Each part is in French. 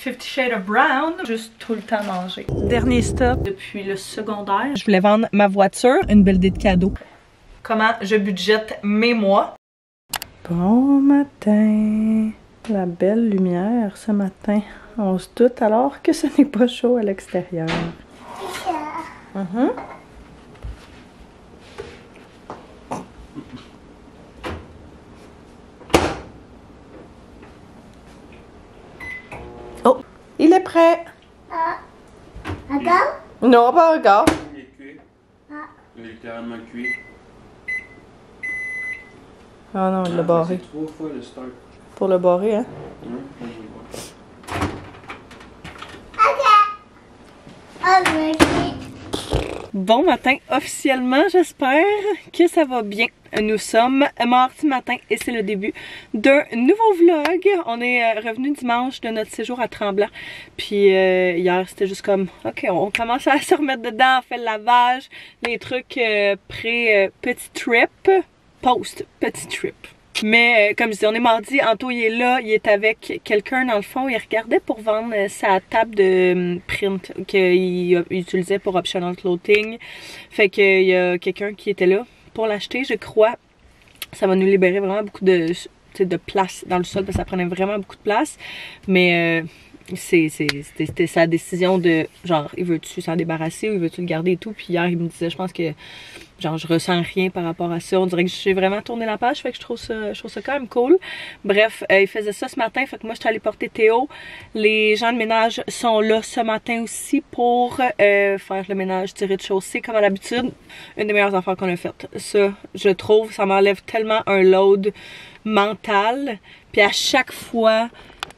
Fifty Shades of Brown. Juste tout le temps manger. Dernier stop depuis le secondaire. Je voulais vendre ma voiture, une belle idée de cadeau. Comment je budgète mes mois. Bon matin. La belle lumière ce matin. On se doute alors que ce n'est pas chaud à l'extérieur. Oh, il est prêt. Encore? Non, pas encore. Il est cuit. Il est littéralement cuit. Ah non, il l'a barré. C'est 3 fois le start. Pour le barrer, hein? Bon matin, officiellement, j'espère que ça va bien. Nous sommes mardi matin et c'est le début d'un nouveau vlog. On est revenu dimanche de notre séjour à Tremblant. Puis hier, c'était juste comme, ok, on commence à se remettre dedans, on fait le lavage, les trucs pré-petit trip, post-petit trip. Mais comme je dis, on est mardi, Anto il est là, il est avec quelqu'un dans le fond, il regardait pour vendre sa table de print qu'il utilisait pour optional clothing. Fait qu'il y a quelqu'un qui était là pour l'acheter, je crois. Ça va nous libérer vraiment beaucoup de place dans le sol parce que ça prenait vraiment beaucoup de place. Mais c'était sa décision de genre, il veut-tu s'en débarrasser ou il veut-tu le garder et tout. Puis hier, il me disait, je pense que genre je ressens rien par rapport à ça. On dirait que j'ai vraiment tourné la page, fait que je trouve ça quand même cool. Bref, il faisait ça ce matin, fait que moi je suis allée porter Théo. Les gens de ménage sont là ce matin aussi pour faire le ménage du rez-de-chaussée comme à l'habitude. Une des meilleures affaires qu'on a faites. Ça, je trouve, ça m'enlève tellement un load mental. Puis à chaque fois,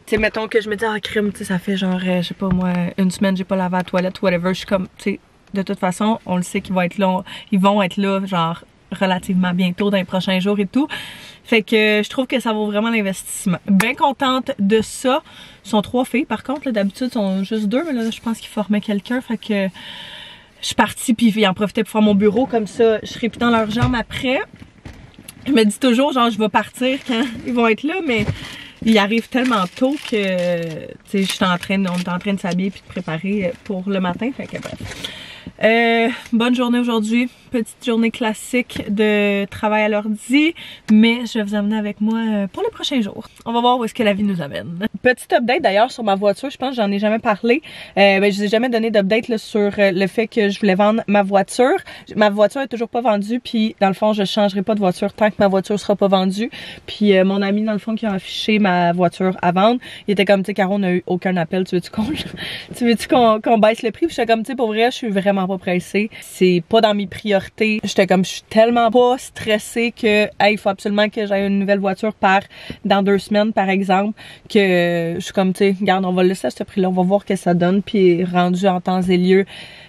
tu sais, mettons que je me dis, ah crime, tu sais, ça fait genre, je sais pas moi, une semaine j'ai pas lavé à la toilette, whatever, je suis comme, tu sais, de toute façon, on le sait qu'ils vont être là, genre, relativement bientôt dans les prochains jours et tout. Fait que je trouve que ça vaut vraiment l'investissement. Bien contente de ça. Ils sont 3 filles, par contre, d'habitude, ils sont juste 2, mais là, je pense qu'ils formaient quelqu'un, fait que je suis partie, puis ils en profitaient pour faire mon bureau, comme ça, je serai plus dans leurs jambes après. Je me dis toujours, genre, je vais partir quand ils vont être là, mais il arrive tellement tôt que, tu sais, on est en train de s'habiller puis de préparer pour le matin, fait que bref. Bonne journée aujourd'hui, petite journée classique de travail à l'ordi, mais je vais vous amener avec moi pour les prochains jours. On va voir où est-ce que la vie nous amène. Petit update d'ailleurs sur ma voiture, je pense que j'en ai jamais parlé. Je vous ai jamais donné d'update sur le fait que je voulais vendre ma voiture. Ma voiture est toujours pas vendue, puis dans le fond je changerai pas de voiture tant que ma voiture sera pas vendue. Puis mon ami dans le fond qui a affiché ma voiture à vendre, il était comme, tu sais, Caro, on n'a eu aucun appel, tu veux-tu qu'on baisse le prix? Puis j'étais comme, tu sais, pour vrai, je suis vraiment pas pressée. C'est pas dans mes priorités. J'étais comme, je suis tellement pas stressée que, hey, il faut absolument que j'aille une nouvelle voiture dans 2 semaines, par exemple, que je suis comme, tu sais, regarde, on va le laisser à ce prix-là, on va voir ce que ça donne, puis rendu en temps et lieu,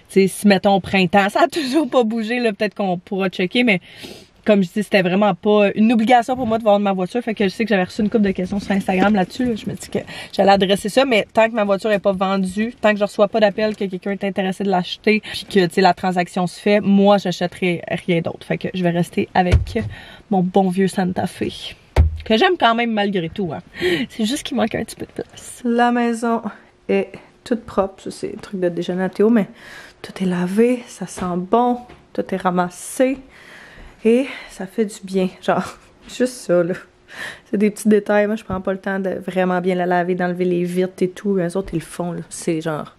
tu sais, si mettons au printemps, ça a toujours pas bougé, là, peut-être qu'on pourra checker, mais comme je dis, c'était vraiment pas une obligation pour moi de vendre ma voiture. Fait que je sais que j'avais reçu une couple de questions sur Instagram là-dessus. Là. Je me dis que j'allais adresser ça. Mais tant que ma voiture est pas vendue, tant que je reçois pas d'appel que quelqu'un est intéressé de l'acheter, puis que, tu sais, la transaction se fait, moi, j'achèterai rien d'autre. Fait que je vais rester avec mon bon vieux Santa Fe. Que j'aime quand même malgré tout. Hein. C'est juste qu'il manque un petit peu de place. La maison est toute propre. Ça, c'est un truc de déjeuner à Théo, mais tout est lavé. Ça sent bon. Tout est ramassé. Et ça fait du bien, genre, juste ça, là. C'est des petits détails, moi je prends pas le temps de vraiment bien la laver, d'enlever les vitres et tout. Eux autres, ils le font, là. C'est genre,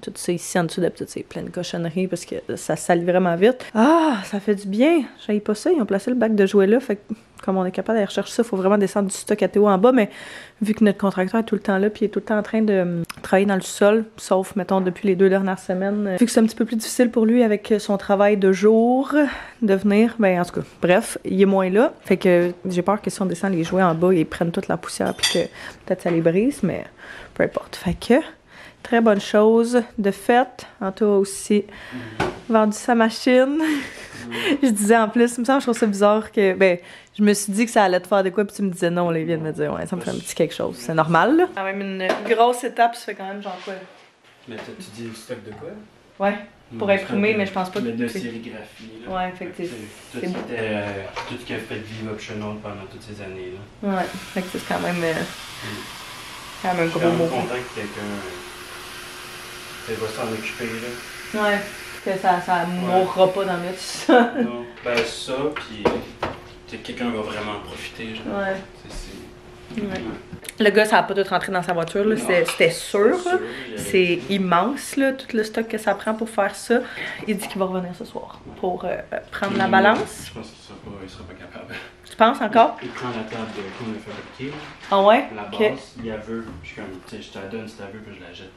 tout ça ici en dessous, d'habitude, c'est plein de cochonneries parce que ça salit vraiment vite. Ah, ça fait du bien. J'haïs pas ça, ils ont placé le bac de jouets là, fait que comme on est capable d'aller rechercher ça, il faut vraiment descendre du stock à Théo en bas, mais vu que notre contracteur est tout le temps là, puis il est tout le temps en train de travailler dans le sol, sauf, mettons, depuis les 2 dernières semaines, vu que c'est un petit peu plus difficile pour lui avec son travail de jour, de venir, ben en tout cas, bref, il est moins là, fait que j'ai peur que si on descend les jouets en bas, ils prennent toute la poussière, puis que peut-être ça les brise, mais peu importe, fait que très bonne chose de fait. Anto a aussi vendu sa machine. Je disais en plus, il me semble que je trouve ça bizarre que, ben, je me suis dit que ça allait te faire de quoi, puis tu me disais non, là, il vient de me dire, ouais, ça me fait un petit quelque chose. C'est normal, là. Quand même une grosse étape, ça fait quand même genre quoi? Mais tu dis le stock de quoi? Ouais, pour imprimer, mais je pense pas que. De sérigraphie, là. Ouais, fait que tout ce qui a fait de vie optional pendant toutes ces années, là. Ouais, fait que c'est quand même. Quand même un Je suis gros quand même mot. content que quelqu'un va s'en occuper, là. Ouais, que ça mourra pas dans notre sol. Non, ben ça, puis quelqu'un va vraiment en profiter, genre. Ouais. C'est... Ouais. Le gars, ça n'a pas tout rentré dans sa voiture, là. C'était sûr. C'est immense, là, tout le stock que ça prend pour faire ça. Il dit qu'il va revenir ce soir pour prendre la balance. Je pense qu'il sera pas capable. Tu penses encore? Il prend la table qu'on a fabriquée, Ah ouais? la base, Okay. il la veut. Je suis comme, tu sais, je te la donne si tu la veux, puis je la jette.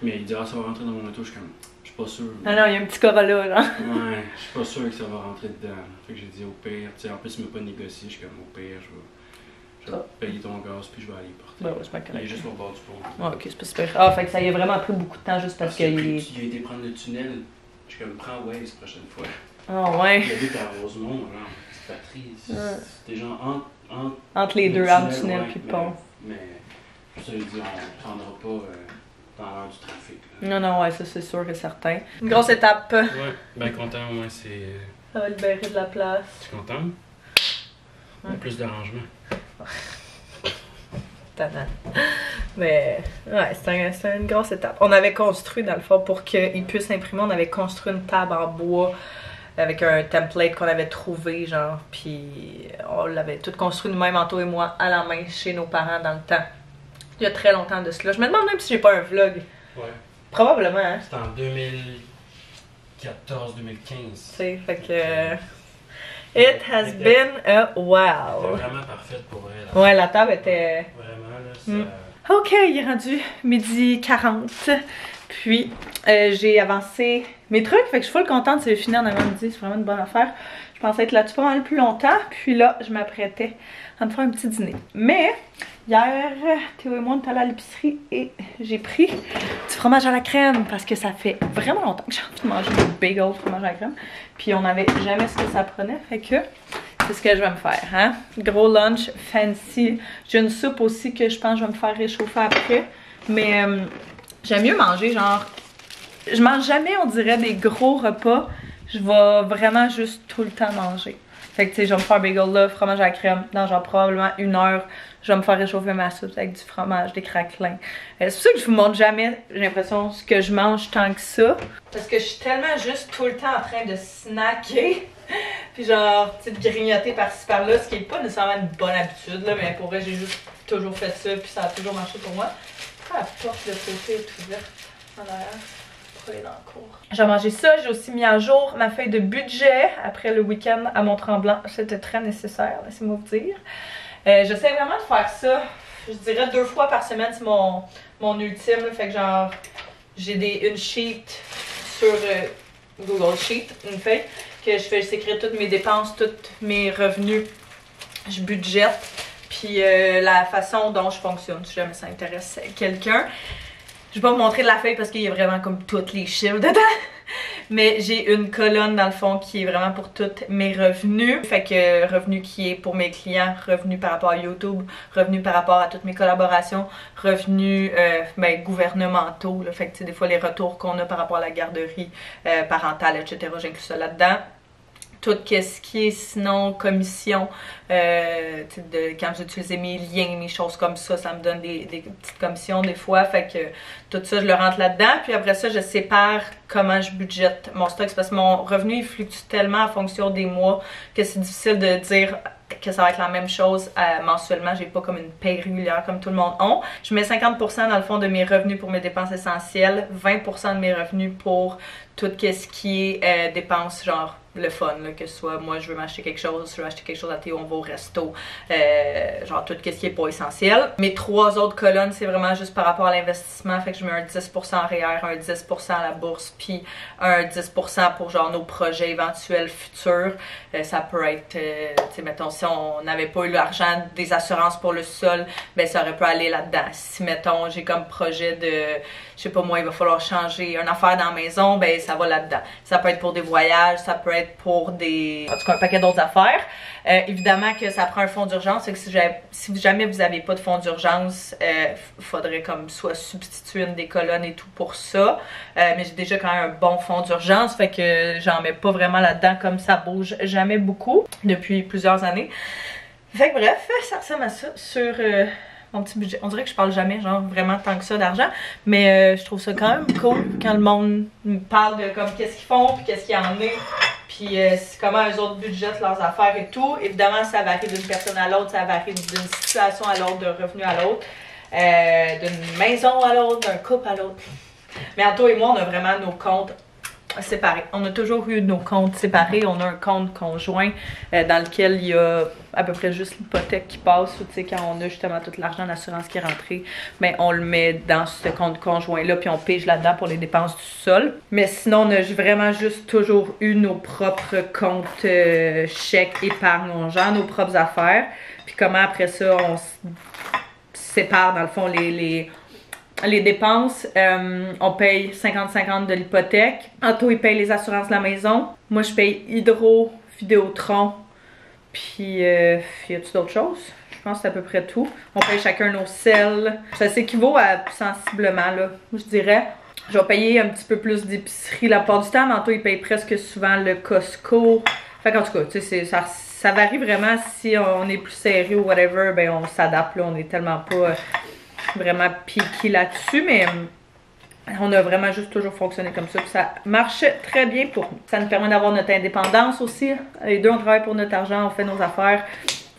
Mais il dit, ah, ça va rentrer dans mon auto. Je suis comme, je suis pas sûr. Ah non, il y a un petit Corolla, là. Ouais, je suis pas sûr que ça va rentrer dedans. Fait que j'ai dit, au pire, tu sais, en plus, il m'a pas négocié. Je suis comme, au pire, je vais payer ton gaz, puis je vais aller y porter. Ben ouais, c'est pas correct. Il est juste au bord du pont. Ah, ok, c'est pas super. Ah, fait que ça y a vraiment pris beaucoup de temps juste parce qu'il est. Il a été prendre le tunnel. Je suis comme, prends Waze la prochaine fois. Ah ouais. Il a vu à Rosemont, genre, petite patrie. C'était genre entre les deux, entre le tunnel puis le pont. Mais, ça, il dit, on prendra pas dans l'heure du trafic. Là. Non, non, ouais, ça c'est sûr et certain. Une grosse étape. Ouais, ben content, au moins, c'est. Ça va libérer de la place. Tu es content? Ouais. Plus d'arrangement. Tannant. Mais ouais, c'est une grosse étape. On avait construit dans le fond pour qu'il puisse imprimer, on avait construit une table en bois avec un template qu'on avait trouvé, genre, puis on l'avait tout construit nous-mêmes, Anto et moi, à la main chez nos parents dans le temps. Il y a très longtemps de cela. Je me demande même si j'ai pas un vlog. Ouais. Probablement, hein. C'était en 2014-2015. Tu sais, fait que. It has been a while. C'était vraiment parfaite pour elle. Ouais, la table était. Vraiment, là, ça. Ok, il est rendu 12h40. Puis, j'ai avancé mes trucs. Fait que je suis full contente. C'est fini en avant-midi. C'est vraiment une bonne affaire. Je pensais être là-dessus pas mal plus longtemps. Puis là, je m'apprêtais à me faire un petit dîner. Mais, hier, Théo et moi, on est allés à l'épicerie et j'ai pris du fromage à la crème parce que ça fait vraiment longtemps que j'ai envie de manger du bagel fromage à la crème. Puis, on n'avait jamais ce que ça prenait. Fait que c'est ce que je vais me faire, hein. Gros lunch fancy. J'ai une soupe aussi que je pense que je vais me faire réchauffer après. Mais j'aime mieux manger, genre... Je mange jamais, on dirait, des gros repas. Je vais vraiment juste tout le temps manger. Fait que, tu sais, je vais me faire un bagel là, fromage à la crème, dans genre probablement 1 heure. Je vais me faire réchauffer ma soupe avec du fromage, des craquelins. C'est pour ça que je vous montre jamais, j'ai l'impression, ce que je mange tant que ça. Parce que je suis tellement juste tout le temps en train de snacker. Puis genre, tu sais, de grignoter par-ci par-là, ce qui est pas nécessairement une bonne habitude, là, mais pour vrai, j'ai juste toujours fait ça, puis ça a toujours marché pour moi. Pourquoi la porte de côté est ouverte en arrière? Pour aller dans le cours. J'ai mangé ça, j'ai aussi mis à jour ma feuille de budget après le week-end à Mont-Tremblant. C'était très nécessaire, laissez-moi vous dire. J'essaie vraiment de faire ça, je dirais 2 fois par semaine, c'est mon ultime. Fait que genre, j'ai une sheet sur Google Sheet, une feuille, que je fais s'écrire toutes mes dépenses, tous mes revenus, je budgète, puis la façon dont je fonctionne, si jamais ça intéresse quelqu'un. Je vais pas vous montrer de la feuille parce qu'il y a vraiment comme tous les chiffres dedans. Mais j'ai une colonne dans le fond qui est vraiment pour tous mes revenus. Fait que revenus qui est pour mes clients, revenus par rapport à YouTube, revenus par rapport à toutes mes collaborations, revenus gouvernementaux. Là. Fait que des fois les retours qu'on a par rapport à la garderie parentale, etc. J'inclus ça là-dedans. Tout ce qui est sinon commission, quand vous utilisez mes liens, mes choses comme ça me donne des petites commissions des fois. Fait que tout ça, je le rentre là-dedans. Puis après ça, je sépare comment je budgète mon stock. C'est parce que mon revenu, il fluctue tellement en fonction des mois que c'est difficile de dire que ça va être la même chose mensuellement. J'ai pas comme une paye régulière comme tout le monde a. Je mets 50% dans le fond de mes revenus pour mes dépenses essentielles, 20% de mes revenus pour tout ce qui est dépenses genre le fun, là, que ce soit moi je veux m'acheter quelque chose, je veux acheter quelque chose à Théo, on va au resto, genre tout ce qui est pas essentiel. Mes 3 autres colonnes, c'est vraiment juste par rapport à l'investissement, fait que je mets un 10% en REER, un 10% à la bourse, puis un 10% pour genre nos projets éventuels futurs. Ça peut être, tu sais, mettons, si on n'avait pas eu l'argent des assurances pour le sol, ben ça aurait pu aller là-dedans. Si, mettons, j'ai comme projet de, je sais pas moi, il va falloir changer une affaire dans la maison, ben ça va là-dedans. Ça peut être pour des voyages, ça peut être pour des... En tout cas, un paquet d'autres affaires. Évidemment que ça prend un fonds d'urgence, c'est que si jamais vous n'avez pas de fonds d'urgence, faudrait comme soit substituer une des colonnes et tout pour ça. Mais j'ai déjà quand même un bon fonds d'urgence, fait que j'en mets pas vraiment là-dedans comme ça bouge jamais beaucoup depuis plusieurs années. Fait que bref, ça ressemble à ça sur mon petit budget. On dirait que je parle jamais, genre, vraiment tant que ça d'argent. Mais je trouve ça quand même cool quand le monde me parle de comme qu'est-ce qu'ils font, puis qu'est-ce qu'il y en a. Puis comment eux autres budgètent leurs affaires et tout. Évidemment, ça varie d'une personne à l'autre, ça varie d'une situation à l'autre, d'un revenu à l'autre, d'une maison à l'autre, d'un couple à l'autre. Mais Anto et moi, on a vraiment nos comptes séparés. On a toujours eu nos comptes séparés. On a un compte conjoint dans lequel il y a à peu près juste l'hypothèque qui passe. Tu sais, quand on a justement tout l'argent d'assurance qui est rentré, ben, on le met dans ce compte conjoint-là, puis on pige là-dedans pour les dépenses du sol. Mais sinon, on a vraiment juste toujours eu nos propres comptes chèques, épargne, on gère nos propres affaires. Puis comment après ça, on sépare dans le fond les dépenses, on paye 50-50 de l'hypothèque. Anto, il paye les assurances de la maison. Moi, je paye Hydro, Vidéotron. Puis, y a-tu d'autres choses? Je pense que c'est à peu près tout. On paye chacun nos selles. Ça s'équivaut à sensiblement, là, je dirais. Je vais payer un petit peu plus d'épicerie la part du temps. Mais Anto, il paye presque souvent le Costco. Fait qu'en tout cas, tu sais, ça varie vraiment. Si on est plus serré ou whatever, ben on s'adapte, là. On est tellement pas vraiment piqué là-dessus, mais on a vraiment juste toujours fonctionné comme ça. Puis ça marche très bien pour nous. Ça nous permet d'avoir notre indépendance aussi. Les deux, on travaille pour notre argent, on fait nos affaires.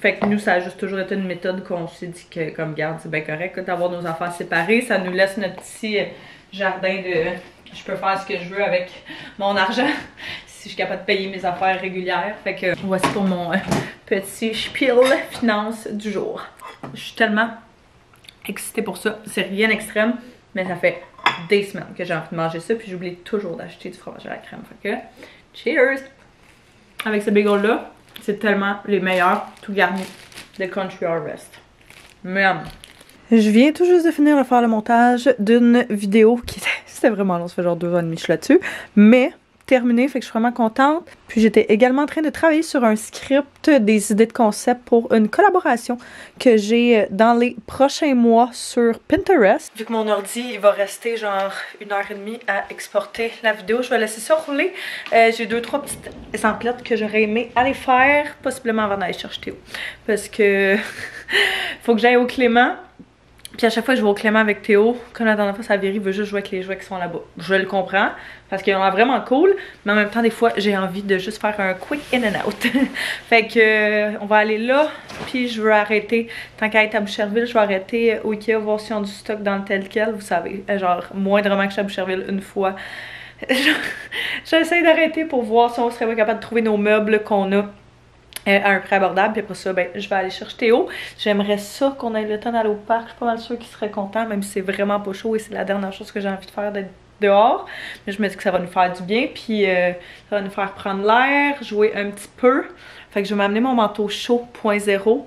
Fait que nous, ça a juste toujours été une méthode qu'on s'est dit que, comme garde, c'est bien correct d'avoir nos affaires séparées. Ça nous laisse notre petit jardin de... Je peux faire ce que je veux avec mon argent si je suis capable de payer mes affaires régulières. Fait que voici pour mon petit spiel finance du jour. Je suis tellement excitée pour ça. C'est rien d'extrême, mais ça fait des semaines que j'ai envie de manger ça, puis j'oublie toujours d'acheter du fromage à la crème. Fait que, cheers! Avec ce bagel-là, c'est tellement les meilleurs, tout garni de Country Harvest. Miam! Je viens tout juste de finir de faire le montage d'une vidéo qui c'était vraiment long, ça fait genre 2 ans et demi que je suis là-dessus, mais terminé, fait que je suis vraiment contente. Puis j'étais également en train de travailler sur un script, des idées de concept pour une collaboration que j'ai dans les prochains mois sur Pinterest. Vu que mon ordi, il va rester genre 1h30 à exporter la vidéo, je vais laisser ça rouler. J'ai 2-3 petites emplettes que j'aurais aimé aller faire, possiblement avant d'aller chercher Théo. Parce que faut que j'aille au Clément. Puis à chaque fois que je vais au Clément avec Théo, comme la dernière fois, Savéry veut juste jouer avec les jouets qui sont là-bas. Je le comprends, parce qu'ils ont l'air vraiment cool, mais en même temps, des fois, j'ai envie de juste faire un quick in and out. Fait que, on va aller là, puis je veux arrêter, tant qu'à être à Boucherville, je vais arrêter au Ikea, voir si on a du stock dans le tel quel, vous savez, genre, moindrement que je suis à Boucherville une fois. J'essaie d'arrêter pour voir si on serait pas capable de trouver nos meubles qu'on a à un prix abordable, puis après ça, ben, je vais aller chercher Théo. J'aimerais ça qu'on ait le temps d'aller au parc. Je suis pas mal sûre qu'il serait content, même si c'est vraiment pas chaud et c'est la dernière chose que j'ai envie de faire, d'être dehors. Mais je me dis que ça va nous faire du bien, puis ça va nous faire prendre l'air, jouer un petit peu. Fait que je vais m'amener mon manteau chaud 0.0.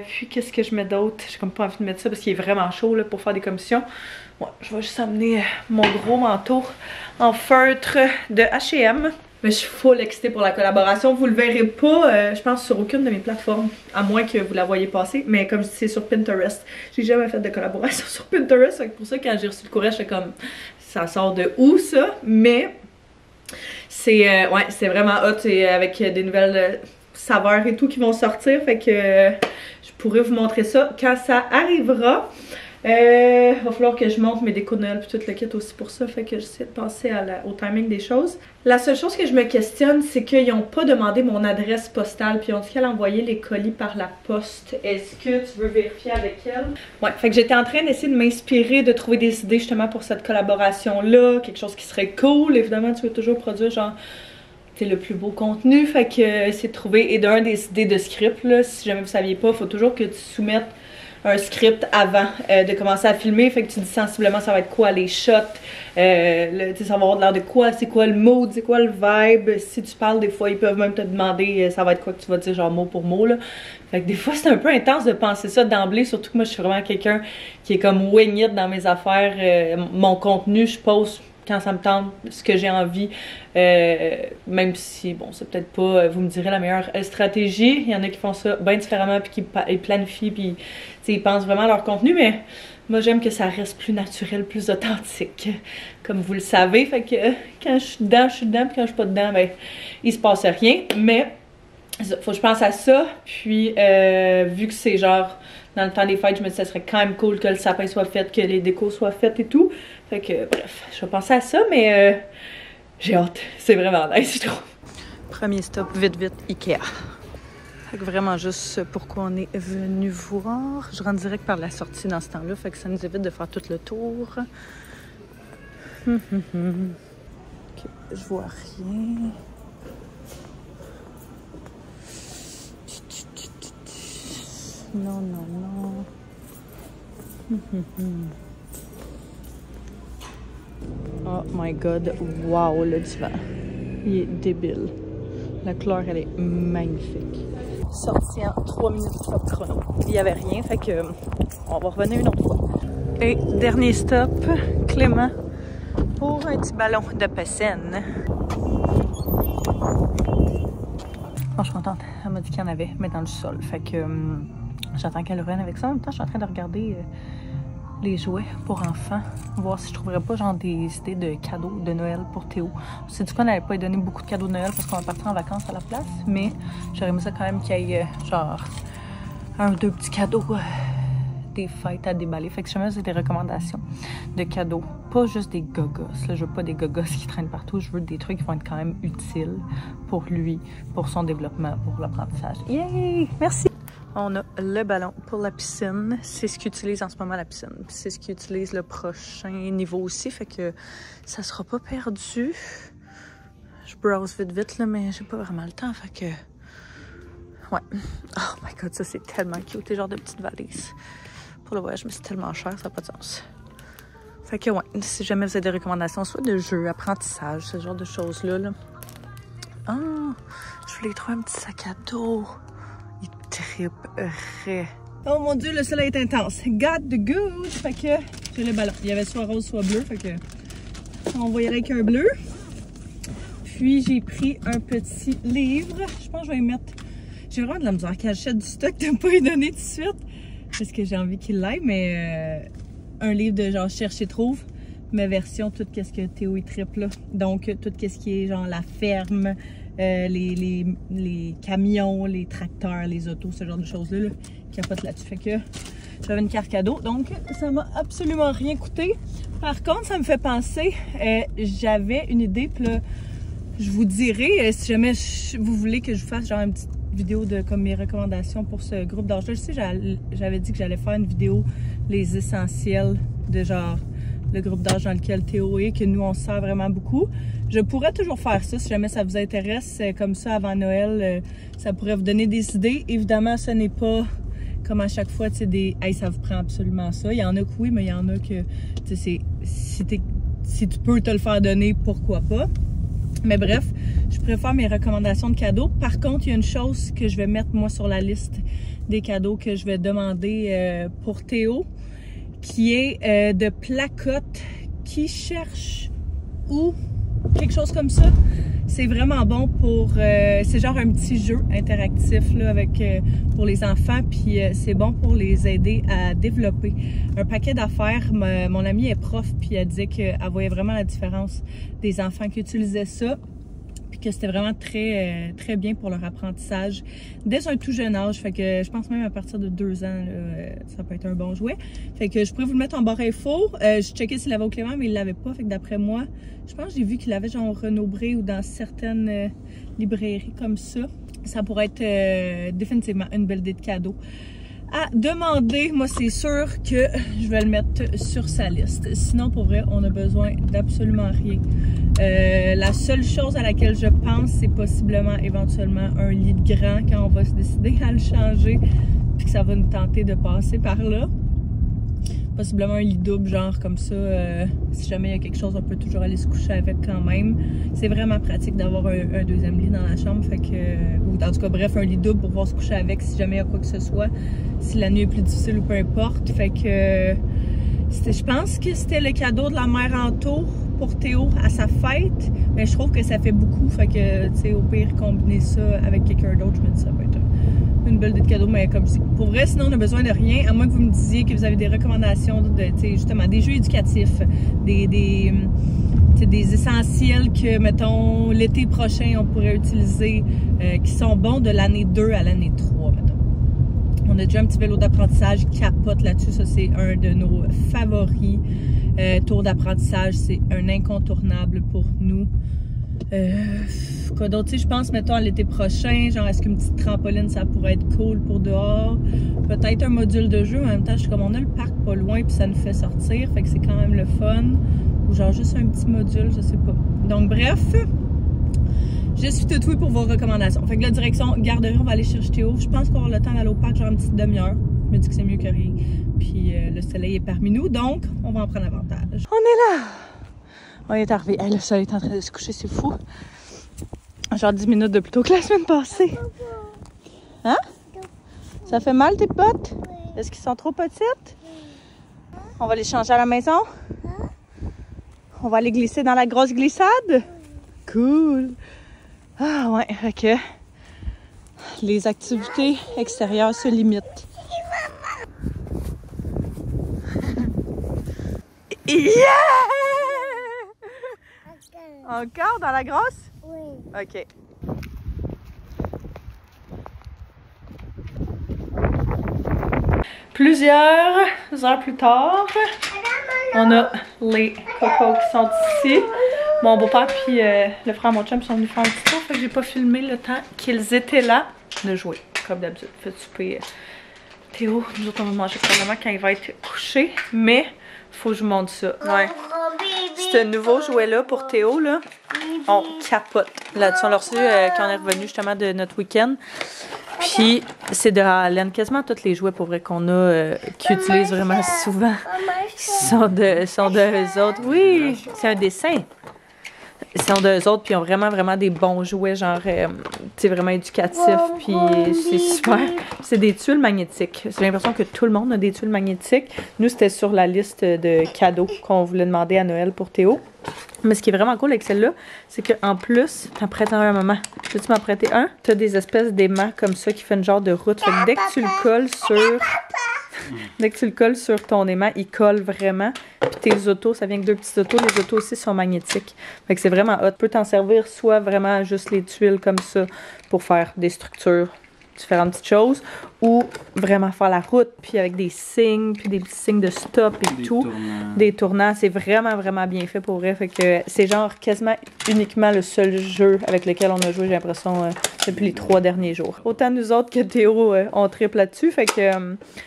Puis qu'est-ce que je mets d'autre? J'ai comme pas envie de mettre ça parce qu'il est vraiment chaud là, pour faire des commissions. Ouais, je vais juste amener mon gros manteau en feutre de H&M. Mais je suis full excitée pour la collaboration. Vous le verrez pas, je pense, sur aucune de mes plateformes. À moins que vous la voyez passer. Mais comme je dis, c'est sur Pinterest. J'ai jamais fait de collaboration sur Pinterest. C'est pour ça, quand j'ai reçu le courrier, j'étais comme, ça sort de où ça? Mais c'est ouais, c'est vraiment hot. Et avec des nouvelles saveurs et tout qui vont sortir. Fait que je pourrais vous montrer ça quand ça arrivera. Va falloir que je monte mes décos de Noël puis tout le kit aussi pour ça, fait que j'essaie de penser au timing des choses. La seule chose que je me questionne, c'est qu'ils n'ont pas demandé mon adresse postale, puis ils ont dit qu'elle envoyait les colis par la poste. Est-ce que tu veux vérifier avec elle? Ouais, fait que j'étais en train d'essayer de m'inspirer, de trouver des idées justement pour cette collaboration-là, quelque chose qui serait cool. Évidemment, tu veux toujours produire genre le plus beau contenu, fait que c'est de trouver, et d'un des idées de script, là, si jamais vous saviez pas, il faut toujours que tu soumettes un script avant de commencer à filmer, fait que tu dis sensiblement ça va être quoi les shots, ça va avoir de l'air de quoi, c'est quoi le mood, c'est quoi le vibe. Si tu parles, des fois ils peuvent même te demander ça va être quoi que tu vas dire genre mot pour mot là. Fait que des fois c'est un peu intense de penser ça d'emblée, surtout que moi je suis vraiment quelqu'un qui est comme wing it dans mes affaires, mon contenu je pose quand ça me tente, ce que j'ai envie, même si, bon, c'est peut-être pas, vous me direz, la meilleure stratégie. Il y en a qui font ça bien différemment, puis qui planifient, puis ils pensent vraiment à leur contenu, mais moi, j'aime que ça reste plus naturel, plus authentique, comme vous le savez. Fait que quand je suis dedans, puis quand je suis pas dedans, ben, il se passe rien, mais faut que je pense à ça, puis vu que c'est genre dans le temps des fêtes, je me dis que ça serait quand même cool que le sapin soit fait, que les décos soient faites et tout. Fait que bref, je vais penser à ça, mais j'ai hâte. C'est vraiment nice, je trouve. Premier stop, vite, Ikea. Fait que vraiment juste pourquoi on est venu voir. Je rentre direct par la sortie dans ce temps-là, fait que ça nous évite de faire tout le tour. Ok, je vois rien. Non. Oh my god, wow, le divan. Il est débile. La couleur, elle est magnifique. Sorti en 3 minutes top chrono. Il n'y avait rien, fait que on va revenir une autre fois. Et dernier stop, Clément, pour un petit ballon de piscine. Bon, je suis contente. Elle m'a dit qu'il y en avait, mais dans le sol. Fait que j'attends qu'elle revienne avec ça. En même temps, je suis en train de regarder les jouets pour enfants. Voir si je trouverais pas genre des idées de cadeaux de Noël pour Théo. C'est du coup, on n'avait pas donné beaucoup de cadeaux de Noël parce qu'on va partir en vacances à la place. Mais j'aurais aimé ça quand même qu'il y ait genre 1 ou 2 petits cadeaux des fêtes à déballer. Fait que je mets des recommandations de cadeaux. Pas juste des gogos. Là, je veux pas des gogos qui traînent partout. Je veux des trucs qui vont être quand même utiles pour lui, pour son développement, pour l'apprentissage. Yay! Merci! On a le ballon pour la piscine. C'est ce qu'il utilise en ce moment la piscine. C'est ce qu'il utilise le prochain niveau aussi. Fait que ça sera pas perdu. Je browse vite là, mais j'ai pas vraiment le temps. Fait que... ouais. Oh my god, ça c'est tellement cute. C'est genre de petites valises. Pour le voyage, mais c'est tellement cher, ça n'a pas de sens. Fait que ouais, si jamais vous avez des recommandations, soit de jeux, apprentissage, ce genre de choses-là. Là. Oh, je voulais trouver un petit sac à dos. Il triperait. Oh mon dieu, le soleil est intense. Got the good. Fait que j'ai le ballon. Il y avait soit rose, soit bleu. Fait que on va y aller avec un bleu. Puis j'ai pris un petit livre. Je pense que je vais y mettre... J'ai vraiment de la misère quand j'achète du stock de ne pas y donner tout de suite. Parce que j'ai envie qu'il l'aille, mais un livre de genre Cherche et Trouve, mais version tout ce que Théo il tripe là. Donc tout ce qui est genre la ferme, les camions, les tracteurs, les autos, ce genre de choses-là là, qui capotent là-dessus. Fait que j'avais une carte cadeau, donc ça m'a absolument rien coûté. Par contre, ça me fait penser, j'avais une idée, puis là, je vous dirai, si jamais vous voulez que je vous fasse genre une petite vidéo de comme mes recommandations pour ce groupe d'âge-là. Je sais, j'avais dit que j'allais faire une vidéo les essentiels de genre le groupe d'âge dans lequel Théo est, que nous on se sert vraiment beaucoup. Je pourrais toujours faire ça si jamais ça vous intéresse, comme ça avant Noël, ça pourrait vous donner des idées. Évidemment, ce n'est pas comme à chaque fois, tu sais, des hey, ça vous prend absolument ça. Il y en a que oui, mais il y en a que tu sais, si tu peux te le faire donner, pourquoi pas. Mais bref, je préfère mes recommandations de cadeaux. Par contre, il y a une chose que je vais mettre moi sur la liste des cadeaux que je vais demander pour Théo, qui est de placottes qui cherchent ou quelque chose comme ça. C'est vraiment bon pour... c'est genre un petit jeu interactif là, avec, pour les enfants, puis c'est bon pour les aider à développer un paquet d'affaires. Mon amie est prof, puis elle disait qu'elle voyait vraiment la différence des enfants qui utilisaient ça, puis que c'était vraiment très bien pour leur apprentissage dès un tout jeune âge. Fait que je pense même à partir de 2 ans, là, ça peut être un bon jouet. Fait que je pourrais vous le mettre en barre info. Je checkais s'il l'avait au Clément, mais il l'avait pas. Fait que d'après moi, je pense que j'ai vu qu'il l'avait genre Renaud-Bré ou dans certaines librairies comme ça. Ça pourrait être définitivement une belle idée de cadeau à demander. Moi, c'est sûr que je vais le mettre sur sa liste. Sinon, pour vrai, on a besoin d'absolument rien. La seule chose à laquelle je pense, c'est possiblement, éventuellement, un lit de grand quand on va se décider à le changer, puis que ça va nous tenter de passer par là. Possiblement un lit double, genre comme ça. Si jamais il y a quelque chose, on peut toujours aller se coucher avec quand même. C'est vraiment pratique d'avoir un deuxième lit dans la chambre. Fait que, ou en tout cas, bref, un lit double pour pouvoir se coucher avec si jamais il y a quoi que ce soit. Si la nuit est plus difficile ou peu importe. Fait que je pense que c'était le cadeau de la mère Anto pour Théo à sa fête. Mais je trouve que ça fait beaucoup. Fait que, tu sais, au pire, combiner ça avec quelqu'un d'autre, je me dis ça peut être une belle idée de cadeau, mais comme si pour vrai, sinon on a besoin de rien, à moins que vous me disiez que vous avez des recommandations de justement des jeux éducatifs, des essentiels que, mettons, l'été prochain on pourrait utiliser, qui sont bons de l'année 2 à l'année 3, mettons. On a déjà un petit vélo d'apprentissage, capote là-dessus, ça c'est un de nos favoris. Tour d'apprentissage, c'est un incontournable pour nous. Quoi d'autre, tu sais, je pense, mettons, à l'été prochain, genre, est-ce qu'une petite trampoline, ça pourrait être cool pour dehors? Peut-être un module de jeu, en même temps, je suis comme, on a le parc pas loin, puis ça nous fait sortir, fait que c'est quand même le fun. Ou genre, juste un petit module, je sais pas. Donc, bref, je suis tout oui pour vos recommandations. Fait que la direction garderie, on va aller chercher Théo. Je pense qu'on va avoir le temps d'aller au parc, genre une petite demi-heure. Je me dis que c'est mieux que rien. Puis le soleil est parmi nous, donc on va en prendre avantage. On est là! On est arrivé. Hey, le soleil est en train de se coucher, c'est fou. Genre 10 minutes de plus tôt que la semaine passée. Hein? Ça fait mal tes bottes? Est-ce qu'ils sont trop petites? On va les changer à la maison? On va aller glisser dans la grosse glissade? Cool! Ah ouais, ok. Les activités extérieures se limitent. Yeah! Encore dans la grosse? Oui. Ok. Plusieurs heures plus tard, on a les cocos qui sont ici. Mon beau-père puis le frère de mon chum sont venus faire un petit tour, fait que j'ai pas filmé le temps qu'ils étaient là de jouer. Comme d'habitude, fait souper Théo. Nous autres, on va manger probablement quand il va être couché, mais faut que je vous montre ça. Ouais. Ce nouveau jouet-là pour Théo, là, on capote là-dessus. On l'a reçu quand on est revenu justement de notre week-end. Puis c'est de Allen. Quasiment tous les jouets pour vrai qu'on a, qu'ils utilisent vraiment souvent, sont de eux autres. Oui, c'est un dessin. Ils sont d'eux autres, puis ils ont vraiment des bons jouets, genre, tu sais, vraiment éducatifs, puis c'est super. C'est des tuiles magnétiques. J'ai l'impression que tout le monde a des tuiles magnétiques. Nous, c'était sur la liste de cadeaux qu'on voulait demander à Noël pour Théo. Mais ce qui est vraiment cool avec celle-là, c'est qu'en plus, t'en prêtes un à maman. Peux-tu m'en prêter un? T'as des espèces d'aimants comme ça qui font une genre de route. Fait que dès que tu le colles sur... Dès que tu le colles sur ton aimant, il colle vraiment. Puis tes autos, ça vient que deux petits autos. Les autos aussi sont magnétiques. Fait que c'est vraiment hot. Tu peux t'en servir soit vraiment juste les tuiles comme ça pour faire des structures, différentes petites choses, ou vraiment faire la route, puis avec des signes, puis des petits signes de stop et tout. Tournants. Des tournants. C'est vraiment bien fait pour vrai. Fait que c'est genre quasiment uniquement le seul jeu avec lequel on a joué, j'ai l'impression, depuis les 3 derniers jours. Autant nous autres que Théo, on triple là-dessus. Fait que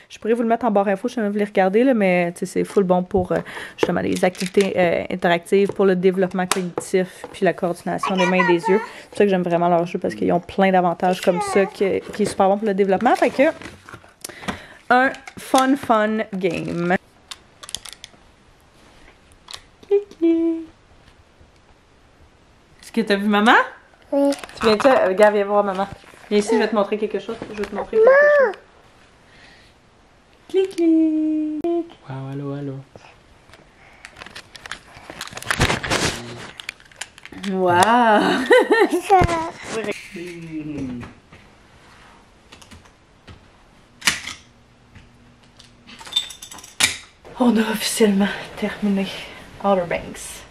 je pourrais vous le mettre en barre info, je sais même vous les regarder, là, mais c'est full bon pour justement les activités interactives, pour le développement cognitif, puis la coordination des mains et des yeux. C'est pour ça que j'aime vraiment leur jeu, parce qu'ils ont plein d'avantages comme ça qui est super bon pour le développement. Fait que un fun game. Kiki. Est-ce que t'as vu maman? Oui. Tu viens-tu? Regarde, viens voir maman. Viens ici, je vais te montrer quelque chose. Je vais te montrer quelque chose. Clic, clic. Wow, allô. Wow. On a officiellement terminé Outer Banks,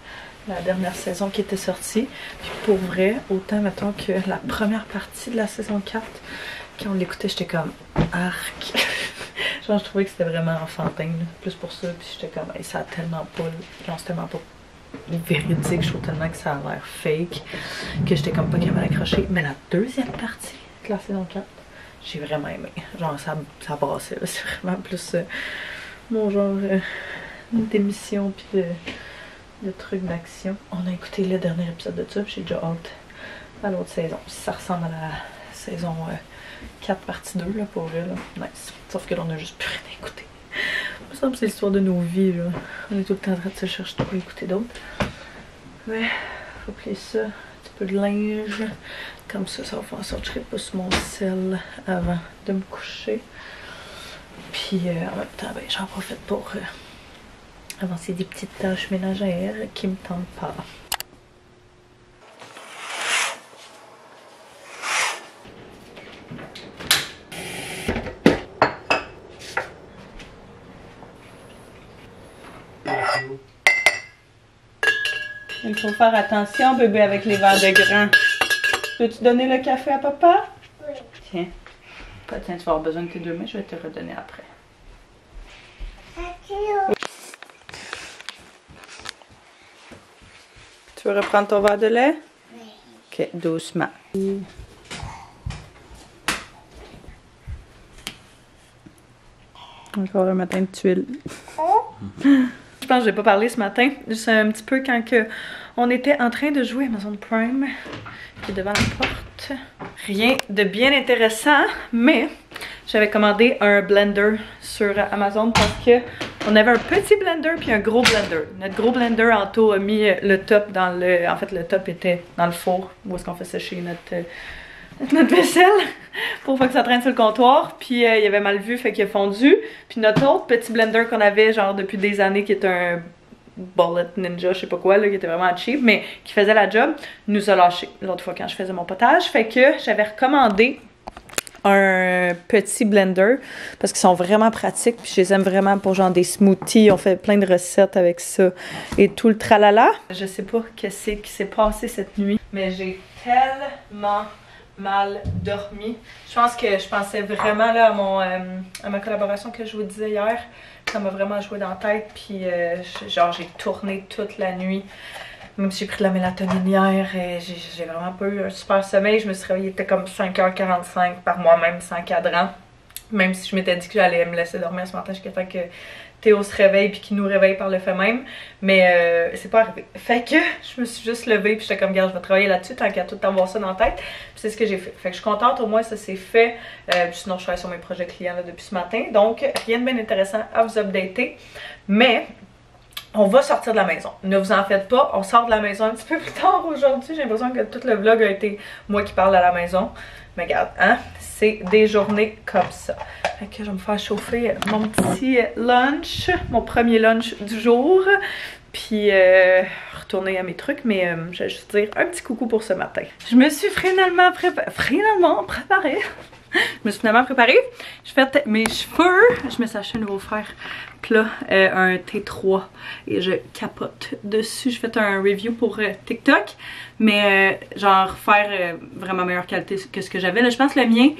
la dernière saison qui était sortie. Puis pour vrai, autant mettons que la première partie de la saison 4, quand on l'écoutait, j'étais comme arc. Genre, je trouvais que c'était vraiment enfantin, là. Plus pour ça. Puis j'étais comme, hey, ça a tellement pas, genre, c'est tellement pas véridique. Je trouve tellement que ça a l'air fake que j'étais comme pas capable d'accrocher. Mais la deuxième partie de la saison 4, j'ai vraiment aimé. Genre, ça brassait. C'est vraiment plus mon genre d'émission puis de trucs d'action. On a écouté le dernier épisode de ça, puis j'ai déjà hâte à l'autre saison. Ça ressemble à la saison 4 partie 2 là, pour vrai là. Nice. Sauf que là on a juste plus rien écouté. Il me semble que c'est l'histoire de nos vies là. On est tout le temps en train de se chercher de écouter d'autres. Mais faut plier ça, un petit peu de linge. Comme ça, ça va faire en sorte que je serai pas sur mon sel avant de me coucher. Puis en même temps, ben, j'en profite pour avancer des petites tâches ménagères qui me tentent pas. Il faut faire attention, bébé, avec les verres de grains. Peux-tu donner le café à papa? Oui. Tiens. Tiens, tu vas avoir besoin de tes 2 mains, je vais te redonner après. Tu veux reprendre ton verre de lait? Oui. Ok, doucement. Encore un matin de tuiles. Je pense que je n'ai pas parlé ce matin, juste un petit peu quand on était en train de jouer à Amazon Prime, qui est devant la porte. Rien de bien intéressant, mais j'avais commandé un blender sur Amazon parce que on avait un petit blender puis un gros blender. Notre gros blender, Anto a mis le top dans le... En fait, le top était dans le four, où est-ce qu'on fait sécher notre vaisselle pour pas que ça traîne sur le comptoir, puis il avait mal vu, fait qu'il a fondu. Puis notre autre petit blender qu'on avait genre depuis des années, qui est un Bullet Ninja, je sais pas quoi, là, qui était vraiment cheap, mais qui faisait la job, nous a lâché l'autre fois quand je faisais mon potage. Fait que j'avais recommandé un petit blender parce qu'ils sont vraiment pratiques, puis je les aime vraiment pour genre des smoothies. On fait plein de recettes avec ça et tout le tralala. Je sais pas qu'est-ce qui s'est passé cette nuit, mais j'ai tellement mal dormi. Je pense que je pensais vraiment là à ma collaboration que je vous disais hier. Ça m'a vraiment joué dans la tête, puis genre j'ai tourné toute la nuit. Même si j'ai pris de la mélatonine hier, j'ai vraiment pas eu un super sommeil. Je me suis réveillée, il était comme 5h45 par moi-même sans cadran. Même si je m'étais dit que j'allais me laisser dormir ce matin jusqu'à temps que Théo se réveille puis qu'il nous réveille par le fait même. Mais c'est pas arrivé. Fait que je me suis juste levée puis j'étais comme, regarde, je vais travailler là-dessus tant qu'à tout avoir ça dans la tête. Puis c'est ce que j'ai fait. Fait que je suis contente, au moins ça s'est fait. Puis sinon je travaille sur mes projets clients là, depuis ce matin. Donc rien de bien intéressant à vous updater. Mais on va sortir de la maison. Ne vous en faites pas, on sort de la maison un petit peu plus tard aujourd'hui. J'ai l'impression que tout le vlog a été moi qui parle à la maison. Mais regarde, hein, c'est des journées comme ça. Fait que je vais me faire chauffer mon petit lunch, mon premier lunch du jour. Puis retourner à mes trucs, mais je vais juste dire un petit coucou pour ce matin. Je me suis finalement préparée. Je me suis finalement préparée. Je fais mes cheveux. Je me suis acheté un nouveau fer plat, un T3. Et je capote dessus. Je fais un review pour TikTok. Mais genre faire vraiment meilleure qualité que ce que j'avais. Là, je pense que le mien,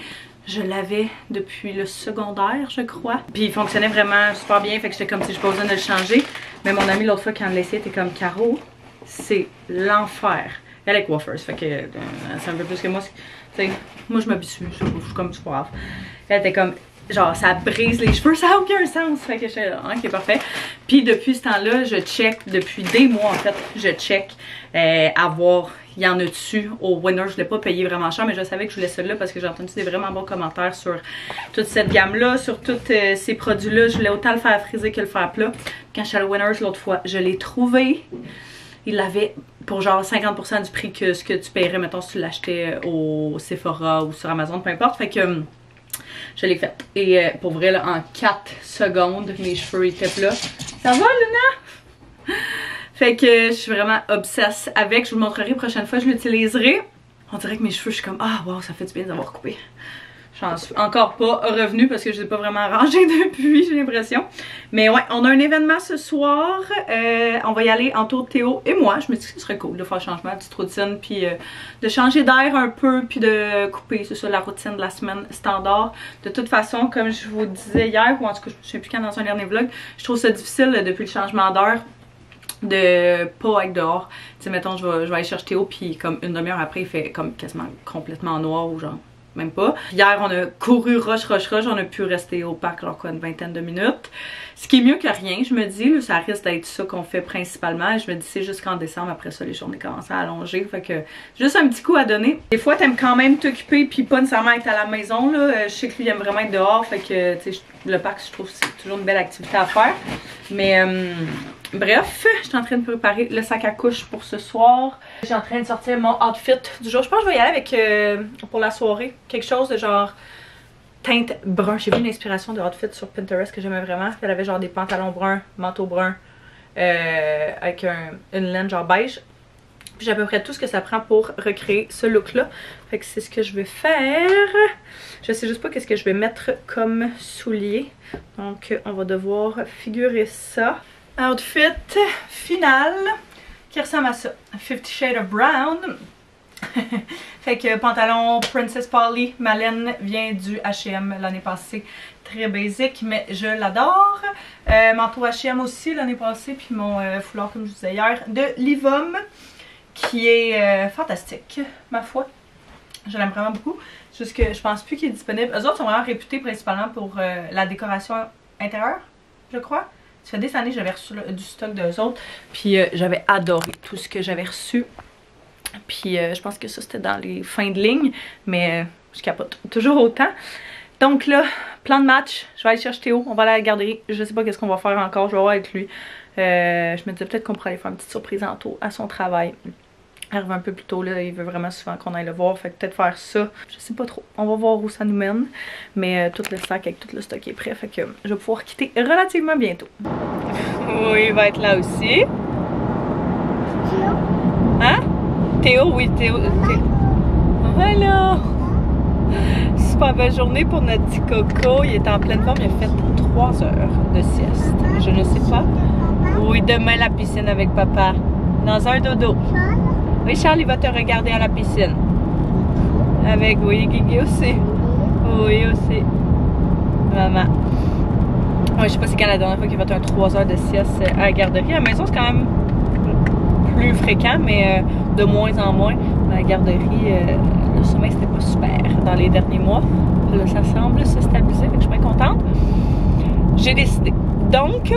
je l'avais depuis le secondaire, je crois. Puis il fonctionnait vraiment super bien. Fait que j'étais comme si je pas besoin de le changer. Mais mon ami l'autre fois quand elle l'a essayé, était comme Caro, c'est l'enfer. Elle est coiffeuse. Fait que c'est un peu plus que moi. Moi je m'habitue, je suis comme du grave. Elle était comme, genre ça brise les cheveux, ça n'a aucun sens. Fait que j'étais là, ok parfait. Puis depuis ce temps-là, je check, depuis des mois en fait, je check à voir, il y en a dessus au Winner. Je ne l'ai pas payé vraiment cher, mais je savais que je voulais celui-là parce que j'ai entendu des vraiment bons commentaires sur toute cette gamme-là, sur tous ces produits-là. Je voulais autant le faire friser que le faire plat. Quand je suis allée au Winners l'autre fois, je l'ai trouvé. Il l'avait pour genre 50% du prix que ce que tu paierais, mettons, si tu l'achetais au Sephora ou sur Amazon, peu importe. Fait que je l'ai fait. Et pour vrai, là, en 4 secondes, mes cheveux étaient plats. Ça va, Luna? Fait que je suis vraiment obsesse avec. Je vous le montrerai la prochaine fois, je l'utiliserai. On dirait que mes cheveux, je suis comme, ah wow, ça fait du bien d'avoir coupé. J'en suis encore pas revenue parce que je ne les ai pas vraiment arrangés depuis, j'ai l'impression. Mais ouais, on a un événement ce soir. On va y aller Anto, Théo et moi. Je me dis que ce serait cool de faire changement, de petite routine, puis de changer d'air un peu, puis de couper, c'est ça, la routine de la semaine standard. De toute façon, comme je vous disais hier, ou en tout cas, je ne sais plus quand dans un dernier vlog, je trouve ça difficile depuis le changement d'heure de pas être dehors. Tu sais, mettons, je vais aller chercher Théo, puis comme une demi-heure après, il fait comme quasiment complètement noir ou genre même pas. Hier, on a couru roche, on a pu rester au parc genre quoi, une vingtaine de minutes. Ce qui est mieux que rien, je me dis, là, ça risque d'être ça qu'on fait principalement. Et je me dis, c'est juste qu'en décembre, après ça, les journées commencent à allonger. Fait que juste un petit coup à donner. Des fois, t'aimes quand même t'occuper puis pas nécessairement être à la maison, là. Je sais que lui, il aime vraiment être dehors. Fait que, tu sais, le parc, je trouve que c'est toujours une belle activité à faire. Mais bref, je suis en train de préparer le sac à couche pour ce soir. Je suis en train de sortir mon outfit du jour. Je pense que je vais y aller avec, pour la soirée, quelque chose de genre teinte brun. J'ai vu une inspiration de outfit sur Pinterest que j'aimais vraiment. Elle avait genre des pantalons bruns, manteau brun, avec une laine genre beige. Puis j'ai à peu près tout ce que ça prend pour recréer ce look-là. Fait que c'est ce que je vais faire. Je sais juste pas qu'est-ce que je vais mettre comme soulier. Donc on va devoir figurer ça. Outfit final qui ressemble à ça. 50 Shades of Brown. Fait que pantalon Princess Polly, ma laine vient du H&M l'année passée. Très basique, mais je l'adore. Manteau H&M aussi l'année passée, puis mon foulard, comme je vous disais hier, de Livom, qui est fantastique, ma foi. Je l'aime vraiment beaucoup. Juste que je pense plus qu'il est disponible. Eux autres sont vraiment réputés principalement pour la décoration intérieure, je crois. Ça fait des années que j'avais reçu du stock d'eux autres. Puis j'avais adoré tout ce que j'avais reçu. Puis je pense que ça c'était dans les fins de ligne. Mais je capote toujours autant. Donc là, plan de match. Je vais aller chercher Théo. On va aller à la garderie. Je sais pas qu'est-ce qu'on va faire encore. Je vais voir avec lui. Je me disais peut-être qu'on pourrait aller faire une petite surprise à son travail. Arrive un peu plus tôt là, il veut vraiment souvent qu'on aille le voir, fait que peut-être faire ça, je sais pas trop, on va voir où ça nous mène, mais tout le sac avec tout le stock est prêt, fait que je vais pouvoir quitter relativement bientôt. Oui, il va être là aussi. Hein? Théo, oui, Théo. Voilà! Super belle journée pour notre petit coco, il est en pleine forme, il a fait 3 heures de sieste, je ne sais pas. Oui, demain la piscine avec papa, dans un dodo. Oui, Charles, il va te regarder à la piscine. Avec, oui, Guigui aussi. Oui, aussi. Maman. Ouais, je sais pas c'est quand la dernière fois qu'il a fait un 3 heures de sieste à la garderie. À la maison, c'est quand même plus fréquent, mais de moins en moins. À la garderie, le sommeil, c'était pas super dans les derniers mois. Là, ça semble se stabiliser, donc je suis bien contente. J'ai décidé. Donc,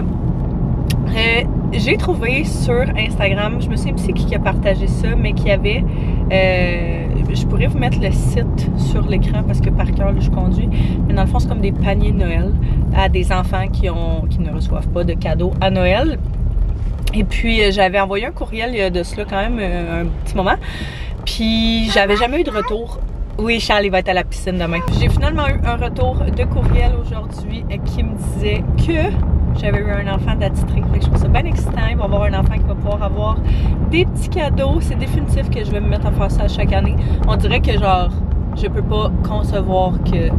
j'ai trouvé sur Instagram, je me souviens plus c'est qui a partagé ça, mais qui avait, je pourrais vous mettre le site sur l'écran parce que par cœur je conduis, mais dans le fond c'est comme des paniers de Noël à des enfants qui ne reçoivent pas de cadeaux à Noël. Et puis j'avais envoyé un courriel il y a de cela quand même un petit moment, puis j'avais jamais eu de retour. Oui, Charles, il va être à la piscine demain. J'ai finalement eu un retour de courriel aujourd'hui qui me disait que j'avais eu un enfant d'attitré. Je trouve ça bien excitant. Il va y avoir un enfant qui va pouvoir avoir des petits cadeaux. C'est définitif que je vais me mettre à faire ça chaque année. On dirait que genre, je peux pas concevoir que...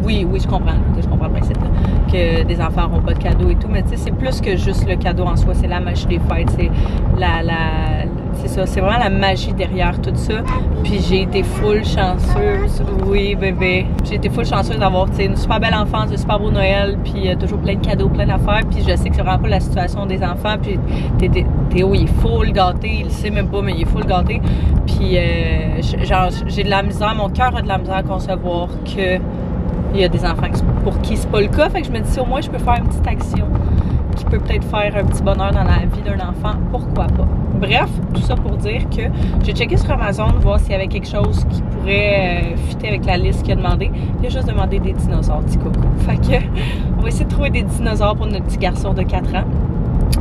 Oui, je comprends le principe, là, que des enfants n'auront pas de cadeaux et tout, mais tu sais, c'est plus que juste le cadeau en soi, c'est la magie des fêtes, c'est c'est ça, c'est vraiment la magie derrière tout ça. Puis j'ai été full chanceuse, oui bébé, j'ai été full chanceuse d'avoir, tu sais, une super belle enfance, un super beau Noël, puis toujours plein de cadeaux, plein d'affaires, puis je sais que c'est vraiment pas la situation des enfants, puis Théo, il est full gâté, il le sait même pas, mais il est full gâté, puis genre, j'ai de la misère, mon cœur a de la misère à concevoir que il y a des enfants pour qui c'est pas le cas, fait que je me dis si au moins je peux faire une petite action qui peut peut-être faire un petit bonheur dans la vie d'un enfant, pourquoi pas. Bref, tout ça pour dire que j'ai checké sur Amazon, voir s'il y avait quelque chose qui pourrait fitter avec la liste qu'il a demandé. Il a juste demandé des dinosaures, petit coco. Fait que on va essayer de trouver des dinosaures pour notre petit garçon de 4 ans.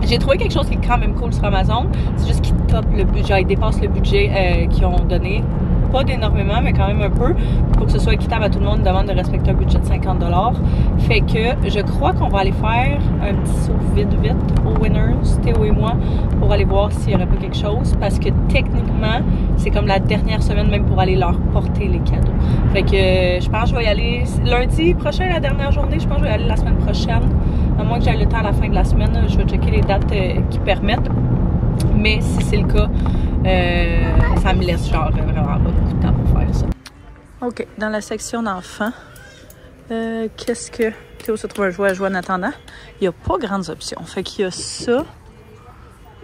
J'ai trouvé quelque chose qui est quand même cool sur Amazon, c'est juste qu'il top le budget, il dépasse le budget qu'ils ont donné. Pas d'énormément, mais quand même un peu. Pour que ce soit équitable à tout le monde, demande de respecter un budget de 50 $. Fait que je crois qu'on va aller faire un petit saut vite aux Winners, Théo et moi, pour aller voir s'il n'y aurait pas quelque chose. Parce que techniquement, c'est comme la dernière semaine même pour aller leur porter les cadeaux. Fait que je pense que je vais y aller lundi prochain, la dernière journée. Je pense que je vais y aller la semaine prochaine. À moins que j'aille le temps à la fin de la semaine, je vais checker les dates qui permettent. Mais si c'est le cas, ça me laisse genre vraiment pas beaucoup de temps pour faire ça. Ok, dans la section d'enfants, qu'est-ce que Théo se trouve un jouet à jouer en attendant? Il n'y a pas grandes options. Fait qu'il y a ça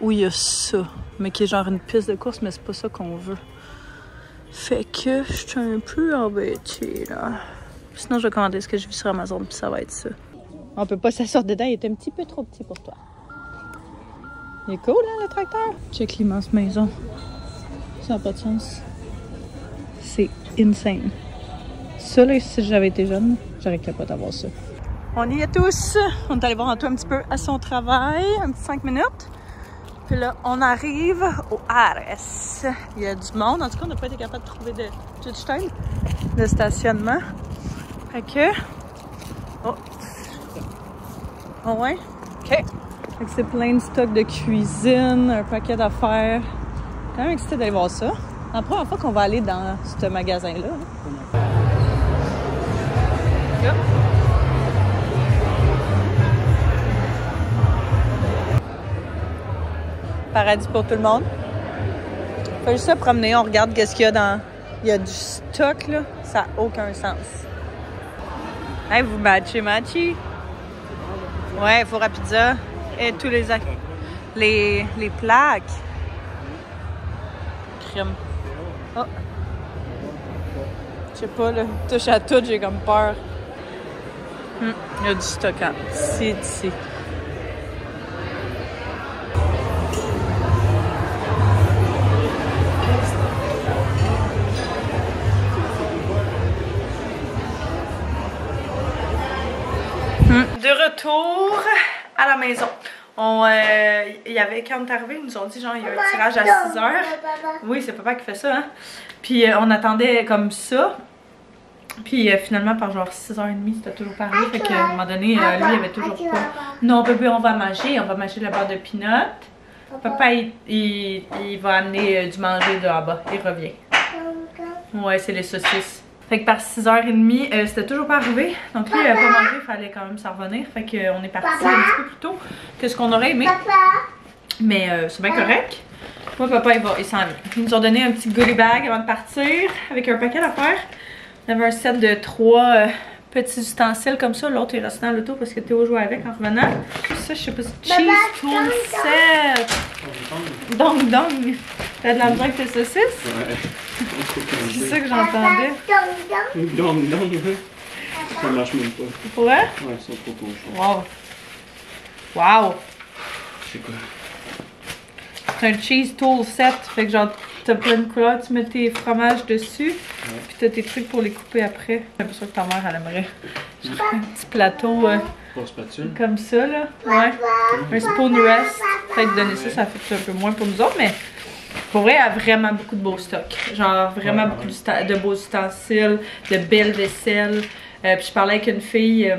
ou il y a ça, mais qui est genre une piste de course, mais c'est pas ça qu'on veut. Fait que je suis un peu embêtée là. Sinon, je vais commander ce que j'ai vu sur Amazon, puis ça va être ça. On peut pas s'asseoir dedans, il est un petit peu trop petit pour toi. Il est cool, hein, le tracteur? Check l'immense maison. Ça n'a pas de sens. C'est insane. Ça, là, si j'avais été jeune, j'aurais capable d'avoir ça. On y est tous. On est allé voir Antoine un petit peu à son travail, un petit 5 minutes. Puis là, on arrive au Ares. Il y a du monde. En tout cas, on n'a pas été capable de trouver de stationnement. Fait que... Oh! Oh ouais? OK. Fait que c'est plein de stocks de cuisine, un paquet d'affaires. Je suis quand même excitée d'aller voir ça. C'est la première fois qu'on va aller dans ce magasin-là. Yep. Paradis pour tout le monde. Fait juste se promener, on regarde qu'est-ce qu'il y a dans... Il y a du stock, là. Ça n'a aucun sens. Hey, vous matchez. Ouais, Four à Pizza. Et tous les plaques. Crème. Oh. Je sais pas, là. Touche à tout, j'ai comme peur. Il y a du stock, hein. C'est ici. De retour à la maison. Il y avait, quand on est arrivé, ils nous ont dit genre il y a un tirage à 6 h. Oui, c'est papa qui fait ça, hein. Puis on attendait comme ça. Puis finalement, par genre 6h30, c'était toujours pas arrivé. Fait qu'à un moment donné, lui, il avait toujours pas. Non, bébé, on va manger la barre de peanut. Papa, il va amener du manger de là-bas. Il revient. Ouais, c'est les saucisses. Fait que par 6h30, c'était toujours pas arrivé. Donc lui, il avait pas mangé, il fallait quand même s'en revenir. Fait qu'on est parti un petit peu plus tôt que ce qu'on aurait aimé. Mais c'est bien correct. Moi, papa, il s'en vient. Ils nous ont donné un petit goodie bag avant de partir avec un paquet d'affaires. On avait un set de 3 petits ustensiles comme ça. L'autre est resté dans l'auto parce que Théo jouait avec en revenant. Ça, je sais pas si cheese tool set. Dong. T'as de la misère avec tes saucisses? Ouais. C'est ça que j'entendais. Dong. Ça marche même pas. Pour vrai? Ouais, c'est trop cochon. Wow. C'est quoi? C'est un cheese tool set. Fait que genre, t'as plein de couleurs, tu mets tes fromages dessus. Puis t'as tes trucs pour les couper après. J'ai l'impression que ta mère, elle aimerait. Genre un petit plateau comme ça, là. Ouais. Un spoon rest. Peut-être donner ça fait un peu moins pour nous autres, mais pour vrai, il y a vraiment beaucoup de beaux stocks. Genre, vraiment beaucoup de beaux ustensiles, de belles vaisselles. Puis je parlais avec une fille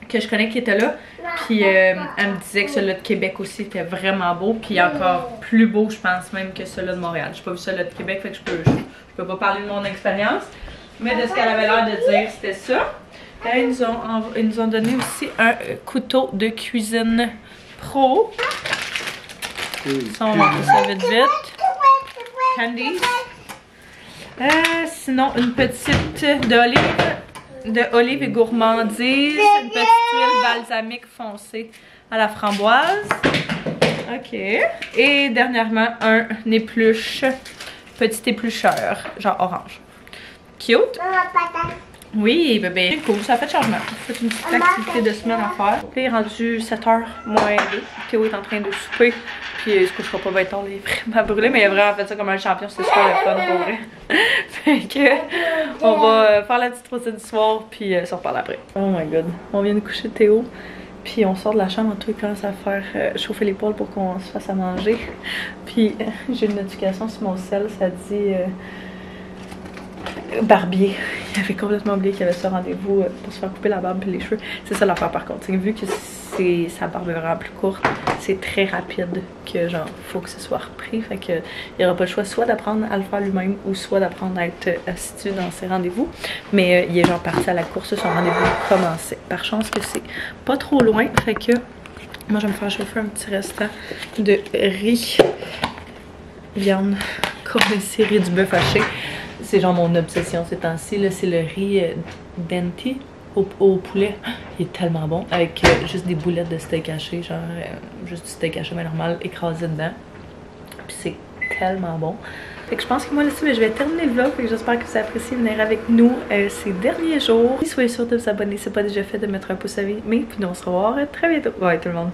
que je connais qui était là. Puis elle me disait que celui-là de Québec aussi était vraiment beau. Puis encore plus beau, je pense, même que celui-là de Montréal. J'ai pas vu celui-là de Québec, fait que je peux pas parler de mon expérience. Mais de ce qu'elle avait l'air de dire, c'était ça. Et ils nous ont donné aussi un couteau de cuisine pro. Ça, on montre ça vite. Candies. Sinon, une petite d'olive et gourmandise. Une petite huile balsamique foncée à la framboise. Ok. Et dernièrement, un épluche. Petit éplucheur, genre orange. Cute. Oui, bébé. C'est cool, ça fait changement. C'est une petite activité de semaine à faire. Là, il est rendu 7h moins 2. Théo est en train de souper. Puis il se couchera pas bien tard, il est vraiment brûlé. Mais il a vraiment fait ça comme un champion. C'est super le fun pour vrai. Fait que on va faire la petite routine du soir. Puis se reparle après. Oh my god. On vient de coucher Théo. Puis on sort de la chambre en tout et commence à faire chauffer l'épaule pour qu'on se fasse à manger. Puis j'ai une notification sur mon cell. Ça dit... barbier. Il avait complètement oublié qu'il y avait ce rendez-vous pour se faire couper la barbe et les cheveux. C'est ça l'affaire par contre. Vu que sa barbe est vraiment plus courte, c'est très rapide que genre faut que ce soit repris. Fait que il n'y aura pas le choix soit d'apprendre à le faire lui-même ou soit d'apprendre à être assidu dans ses rendez-vous. Mais il est genre parti à la course, son rendez-vous commençait. Par chance que c'est pas trop loin. Fait que moi je vais me faire chauffer un petit restant de riz, viande, comme une série du bœuf haché. C'est genre mon obsession ces temps-ci, c'est le riz Denti au poulet. Il est tellement bon, avec juste des boulettes de steak haché, genre juste du steak haché mais normal, écrasé dedans. Puis c'est tellement bon. Fait que je pense que moi là-dessus, je vais terminer le vlog. Fait que j'espère que vous appréciez venir avec nous ces derniers jours. Et soyez sûrs de vous abonner si ce n'est pas déjà fait, de mettre un pouce à vie. Mais puis nous on se revoit très bientôt. Bye tout le monde.